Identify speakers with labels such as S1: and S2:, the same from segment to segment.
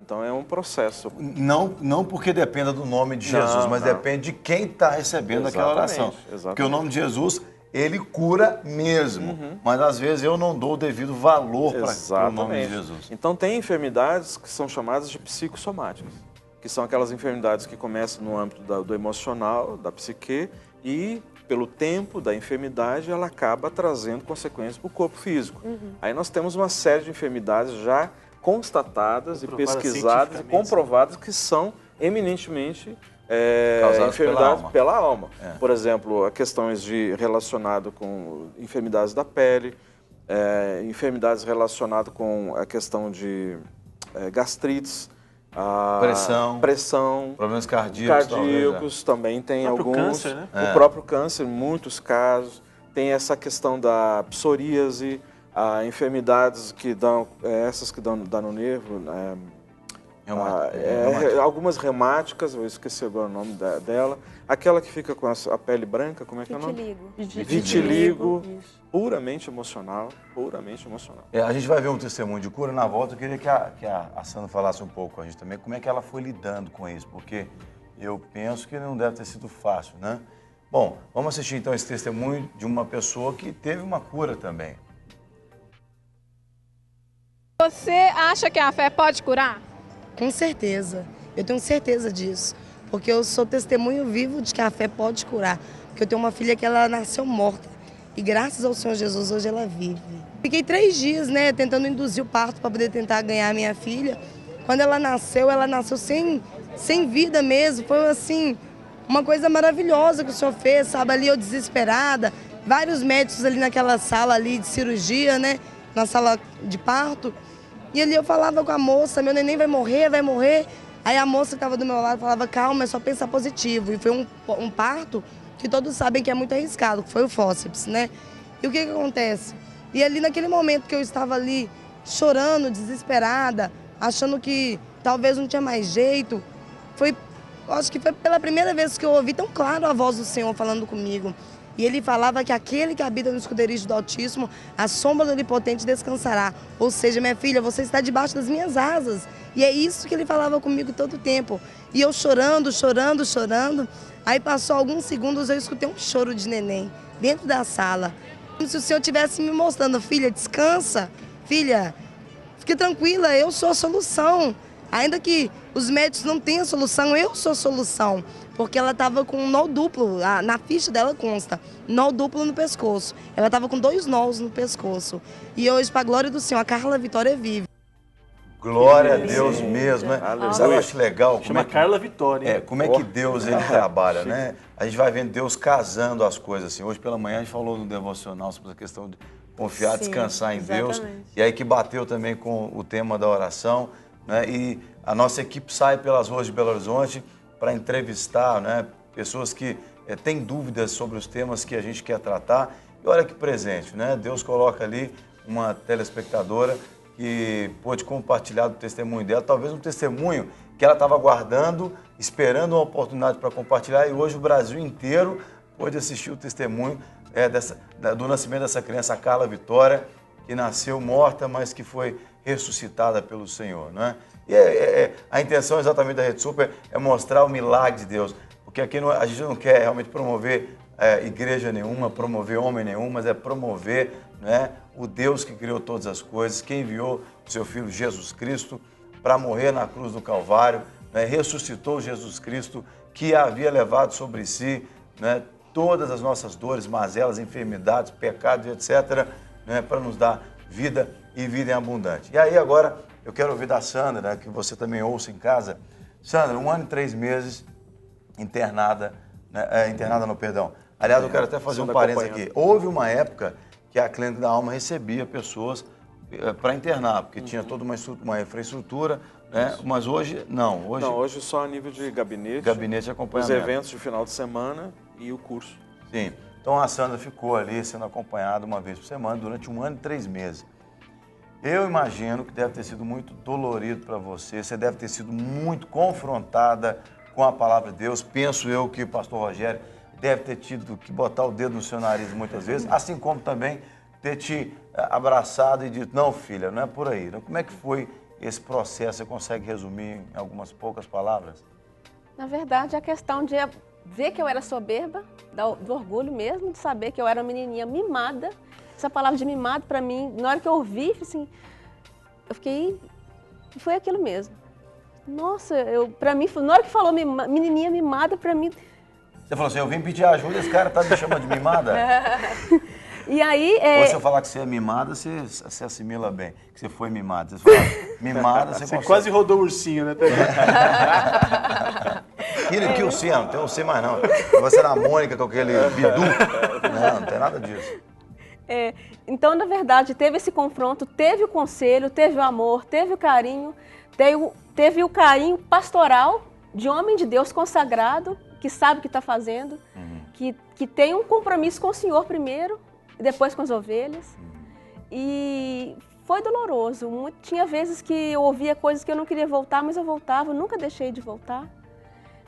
S1: Então é um processo.
S2: Não porque dependa do nome de Jesus, mas depende de quem está recebendo aquela oração.
S1: Exatamente.
S2: Porque o nome de Jesus, ele cura mesmo. Mas às vezes eu não dou o devido valor para o nome de Jesus.
S1: Então tem enfermidades que são chamadas de psicossomáticas, que são aquelas enfermidades que começam no âmbito do emocional, da psique, e pelo tempo da enfermidade ela acaba trazendo consequências para o corpo físico. Aí nós temos uma série de enfermidades já constatadas e pesquisadas e comprovadas que são eminentemente enfermidades pela alma. Por exemplo, questões relacionadas com enfermidades da pele, enfermidades relacionadas com a questão de gastrites, pressão,
S2: problemas cardíacos
S1: também tem alguns.
S3: Câncer, né?
S1: O próprio câncer, em muitos casos. Tem essa questão da psoríase, enfermidades que dão, essas que dão no nervo, algumas reumáticas, eu esqueci agora o nome dela, aquela que fica com a pele branca, como é que é o nome? Vitiligo. Puramente emocional, puramente emocional.
S2: A gente vai ver um testemunho de cura. Na volta eu queria que a Sandra falasse um pouco com a gente também, como é que ela foi lidando com isso, porque eu penso que não deve ter sido fácil, né? Bom, vamos assistir então esse testemunho de uma pessoa que teve uma cura também.
S4: Você acha que a fé pode curar?
S5: Com certeza, eu tenho certeza disso, porque eu sou testemunho vivo de que a fé pode curar, porque eu tenho uma filha que ela nasceu morta e graças ao Senhor Jesus hoje ela vive. Fiquei 3 dias, né, tentando induzir o parto para poder tentar ganhar a minha filha. Quando ela nasceu sem vida mesmo, foi assim, uma coisa maravilhosa que o Senhor fez, sabe, ali eu desesperada, vários médicos ali naquela sala ali de cirurgia, né, na sala de parto. E ali eu falava com a moça, meu neném vai morrer, vai morrer. Aí a moça que estava do meu lado falava, calma, é só pensar positivo. E foi um parto que todos sabem que é muito arriscado, que foi o fórceps, né? E o que acontece? E ali naquele momento que eu estava ali chorando, desesperada, achando que talvez não tinha mais jeito, acho que foi pela primeira vez que eu ouvi tão claro a voz do Senhor falando comigo. E ele falava que aquele que habita no esconderijo do Altíssimo, a sombra do Onipotente descansará. Ou seja, minha filha, você está debaixo das minhas asas. E é isso que ele falava comigo todo o tempo. E eu chorando, chorando, chorando. Aí passou alguns segundos, eu escutei um choro de neném dentro da sala. Como se o Senhor estivesse me mostrando, filha, descansa. Filha, fique tranquila, eu sou a solução. Ainda que os médicos não tenham solução, eu sou a solução. Porque ela estava com um nó duplo, na ficha dela consta, nó duplo no pescoço. Ela estava com 2 nós no pescoço. E hoje, para a glória do Senhor, a Carla Vitória vive.
S2: Glória a Deus mesmo, né? Sabe, eu acho legal.
S3: Chama Carla Vitória.
S2: Como é que Deus ele trabalha, né? A gente vai vendo Deus casando as coisas assim. Hoje pela manhã a gente falou no devocional sobre a questão de confiar, descansar em Deus. E aí que bateu também com o tema da oração, né? E a nossa equipe sai pelas ruas de Belo Horizonte para entrevistar, né, pessoas que têm dúvidas sobre os temas que a gente quer tratar. E olha que presente, né? Deus coloca ali uma telespectadora que pôde compartilhar do testemunho dela, talvez um testemunho que ela estava aguardando, esperando uma oportunidade para compartilhar, e hoje o Brasil inteiro pôde assistir o testemunho do nascimento dessa criança, a Carla Vitória, que nasceu morta, mas que foi ressuscitada pelo Senhor, né? E a intenção exatamente da Rede Super é mostrar o milagre de Deus, porque aqui a gente não quer realmente promover igreja nenhuma, promover homem nenhum, mas é promover, né, o Deus que criou todas as coisas, que enviou o seu Filho Jesus Cristo para morrer na cruz do Calvário, né, ressuscitou Jesus Cristo, que havia levado sobre si, né, todas as nossas dores, mazelas, enfermidades, pecados, etc., né, para nos dar vida e vida em abundante. E aí agora eu quero ouvir da Sandra, né, que você também ouça em casa. Sandra, 1 ano e 3 meses internada, né, internada não, perdão. Aliás, eu quero até fazer um parênteses aqui. Houve uma época que a Clínica da Alma recebia pessoas para internar, porque tinha toda uma infraestrutura, né, mas hoje não.
S1: Hoje só a nível de gabinete.
S2: Gabinete de acompanhamento.
S1: Os eventos de final de semana e o curso.
S2: Sim. Então a Sandra ficou ali sendo acompanhada uma vez por semana durante 1 ano e 3 meses. Eu imagino que deve ter sido muito dolorido para você, você deve ter sido muito confrontada com a palavra de Deus. Penso eu que o pastor Rogério deve ter tido que botar o dedo no seu nariz muitas vezes, assim como também ter te abraçado e dito, não, filha, não é por aí. Como é que foi esse processo, você consegue resumir em algumas poucas palavras?
S3: Na verdade, a questão de ver que eu era soberba, do orgulho mesmo, de saber que eu era uma menininha mimada. Essa palavra de mimado, para mim, na hora que eu ouvi, assim, eu fiquei... Foi aquilo mesmo. Nossa, para mim, na hora que falou menininha mimada, para mim...
S2: Você falou assim, eu vim pedir ajuda, esse cara tá me chamando de mimada?
S3: E aí...
S2: Ou se eu falar que você é mimada, você assimila bem. Que você foi mimada. Você fala, mimada, você consegue...
S6: quase rodou o ursinho, né?
S2: Que ursinho, não tem ursinho mais não. Você era a Mônica com aquele bidu. Não tem nada disso.
S3: Então, na verdade, teve esse confronto, teve o conselho, teve o amor, teve o carinho, teve o carinho pastoral de homem de Deus consagrado, que sabe o que está fazendo, que tem um compromisso com o Senhor primeiro, e depois com as ovelhas. E foi doloroso. Tinha vezes que eu ouvia coisas que eu não queria voltar, mas eu voltava, eu nunca deixei de voltar.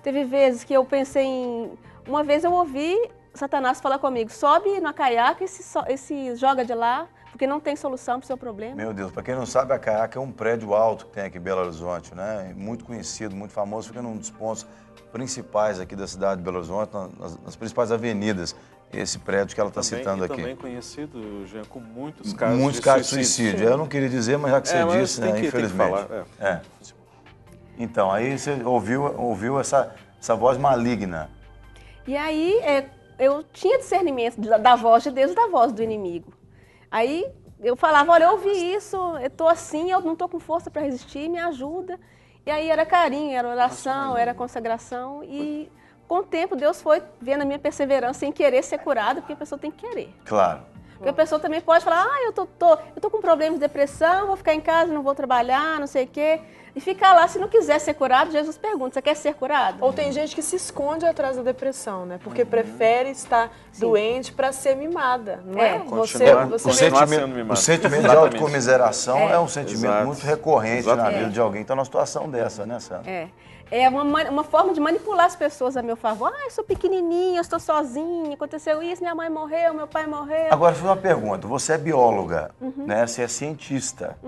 S3: Teve vezes que eu pensei em... Uma vez eu ouvi Satanás falar comigo, sobe na caiaca e se joga de lá, porque não tem solução para o seu problema.
S2: Meu Deus, para quem não sabe, a caiaca é um prédio alto que tem aqui em Belo Horizonte, né? Muito conhecido, muito famoso, fica num dos pontos principais aqui da cidade de Belo Horizonte, nas principais avenidas. Esse prédio que ela está citando aqui.
S1: Também conhecido, Jean, com muitos casos
S2: de suicídio. Eu não queria dizer, mas já que você disse, né, infelizmente.
S1: Tem que falar,
S2: Então, aí você ouviu essa voz maligna.
S3: E aí eu tinha discernimento da voz de Deus e da voz do inimigo. Aí eu falava, olha, eu ouvi isso, eu estou assim, eu não estou com força para resistir, me ajuda. E aí era carinho, era oração, era consagração e... Com o tempo, Deus foi vendo a minha perseverança em querer ser curada, porque a pessoa tem que querer.
S2: Claro.
S3: Porque a pessoa também pode falar, eu tô com problema de depressão, vou ficar em casa, não vou trabalhar, não sei o quê. E ficar lá, se não quiser ser curado, Jesus pergunta, você quer ser curado?
S7: Ou tem gente que se esconde atrás da depressão, né? Porque prefere estar doente para ser mimada, não é?
S2: O sentimento de autocomiseração é um sentimento muito recorrente na vida de alguém que está numa situação dessa, né, Sandra?
S3: É uma forma de manipular as pessoas a meu favor. Eu sou pequenininha, eu estou sozinha, aconteceu isso, minha mãe morreu, meu pai morreu.
S2: Agora, fiz uma pergunta. Você é bióloga, né? Você é cientista.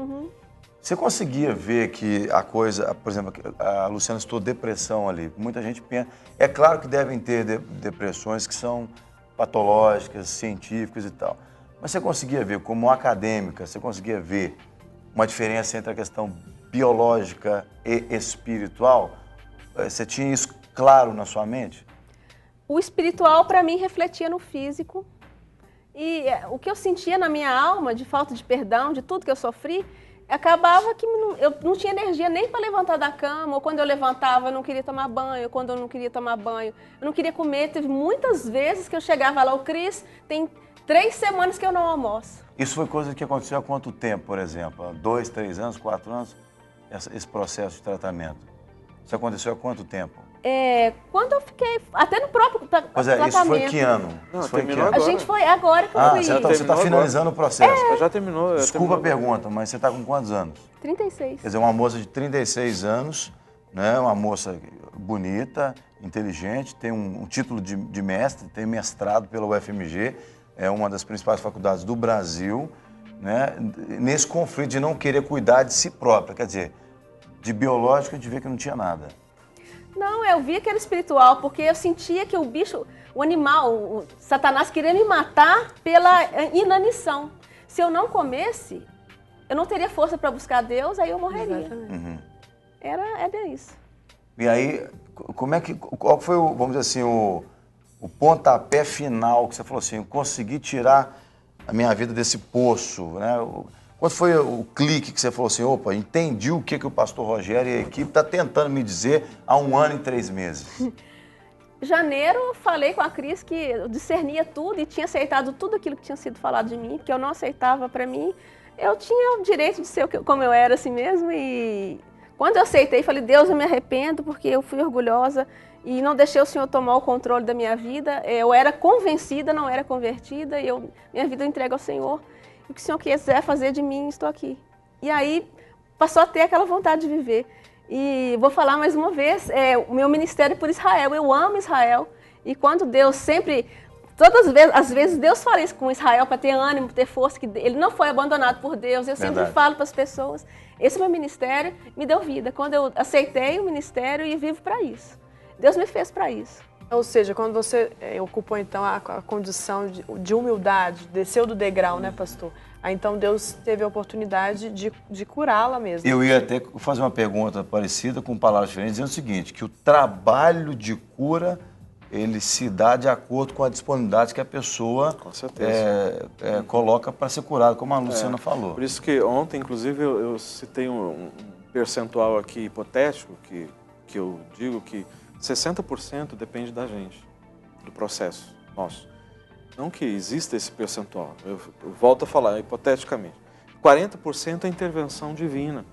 S2: Você conseguia ver que a coisa... Por exemplo, a Luciana citou depressão ali. Muita gente pensa... É claro que devem ter depressões que são patológicas, científicas e tal. Mas você conseguia ver, como acadêmica, você conseguia ver uma diferença entre a questão biológica e espiritual? Você tinha isso claro na sua mente?
S3: O espiritual, para mim, refletia no físico. E o que eu sentia na minha alma, de falta de perdão, de tudo que eu sofri, acabava que eu não tinha energia nem para levantar da cama, ou quando eu levantava eu não queria tomar banho, quando eu não queria tomar banho, eu não queria comer. Teve muitas vezes que eu chegava lá, Cris, tem 3 semanas que eu não almoço.
S2: Isso foi coisa que aconteceu há quanto tempo, por exemplo? 2, 3 anos, 4 anos? Esse processo de tratamento? Isso aconteceu há quanto tempo?
S3: Quando eu fiquei, até no próprio tratamento.
S2: Pois é, isso foi que ano?
S3: A gente foi agora que eu fui.
S2: Você está finalizando o processo.
S1: Já terminou.
S2: Desculpa a pergunta, mas você está com quantos anos?
S3: 36.
S2: Quer dizer, uma moça de 36 anos, né? Uma moça bonita, inteligente, tem um título de mestre, tem mestrado pela UFMG, é uma das principais faculdades do Brasil, né? Nesse conflito de não querer cuidar de si própria, quer dizer, de biológico a gente vê que não tinha nada.
S3: Não, eu via que era espiritual, porque eu sentia que o bicho, o animal, o Satanás queria me matar pela inanição. Se eu não comesse, eu não teria força para buscar Deus, aí eu morreria. Era isso.
S2: E aí, qual foi, vamos dizer assim, o pontapé final que você falou assim, eu consegui tirar a minha vida desse poço, né? Quando foi o clique que você falou assim, opa, entendi o que o pastor Rogério e a equipe está tentando me dizer há 1 ano e 3 meses?
S3: Em janeiro, eu falei com a Cris que eu discernia tudo e tinha aceitado tudo aquilo que tinha sido falado de mim, que eu não aceitava para mim. Eu tinha o direito de ser como eu era assim mesmo e quando eu aceitei, falei, Deus, eu me arrependo porque eu fui orgulhosa e não deixei o Senhor tomar o controle da minha vida. Eu era convencida, não era convertida e minha vida eu entrego ao Senhor. O que o Senhor quiser fazer de mim, estou aqui. E aí, passou a ter aquela vontade de viver. E vou falar mais uma vez, o meu ministério por Israel. Eu amo Israel. E quando Deus sempre... Às vezes Deus fala isso com Israel para ter ânimo, ter força, que ele não foi abandonado por Deus. Eu sempre falo para as pessoas, Esse meu ministério me deu vida. Quando eu aceitei o ministério e vivo para isso. Deus me fez para isso.
S7: Ou seja, quando você ocupou então a condição de humildade, desceu do degrau, né, pastor? Aí então Deus teve a oportunidade de curá-la mesmo.
S2: Eu ia até fazer uma pergunta parecida com palavras diferentes, dizendo o seguinte, que o trabalho de cura, ele se dá de acordo com a disponibilidade que a pessoa coloca para ser curada, como a Luciana falou.
S1: Por isso que ontem, inclusive, eu citei um percentual aqui hipotético, que eu digo que 60% depende da gente, do processo nosso. Não que exista esse percentual, eu volto a falar hipoteticamente. 40% é intervenção divina.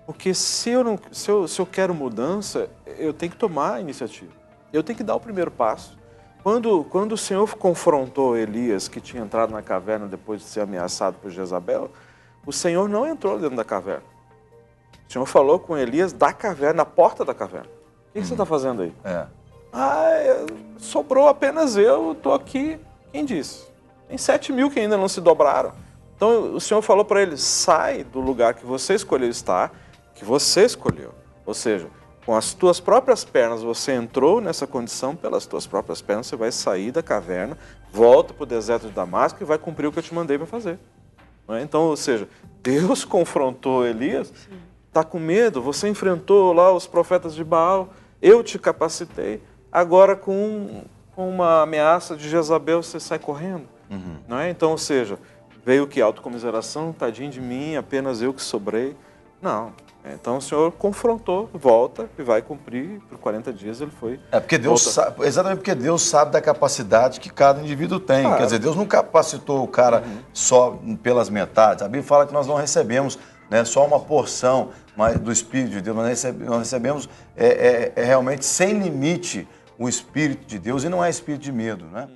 S1: Porque se eu quero mudança, eu tenho que tomar a iniciativa. Eu tenho que dar o primeiro passo. Quando o Senhor confrontou Elias, que tinha entrado na caverna depois de ser ameaçado por Jezabel, o Senhor não entrou dentro da caverna. O Senhor falou com Elias da caverna, na porta da caverna. O que você está fazendo aí? Sobrou apenas eu, estou aqui. Quem disse? Tem 7.000 que ainda não se dobraram. Então o Senhor falou para ele, sai do lugar que você escolheu estar, que você escolheu. Ou seja, com as tuas próprias pernas você entrou nessa condição, pelas tuas próprias pernas você vai sair da caverna, volta para o deserto de Damasco e vai cumprir o que eu te mandei para fazer. Não é? Então, ou seja, Deus confrontou Elias, está com medo, você enfrentou lá os profetas de Baal, eu te capacitei, agora com uma ameaça de Jezabel você sai correndo. Não é? Então, ou seja, veio que autocomiseração, tadinho de mim, apenas eu que sobrei. Não. Então o Senhor confrontou, volta e vai cumprir, por 40 dias ele foi.
S2: Porque Deus sabe, exatamente porque Deus sabe da capacidade que cada indivíduo tem. Claro. Quer dizer, Deus não capacitou o cara só pelas metades. A Bíblia fala que nós não recebemos, né, só uma porção do Espírito de Deus, nós recebemos realmente sem limite o Espírito de Deus, e não é espírito de medo, né?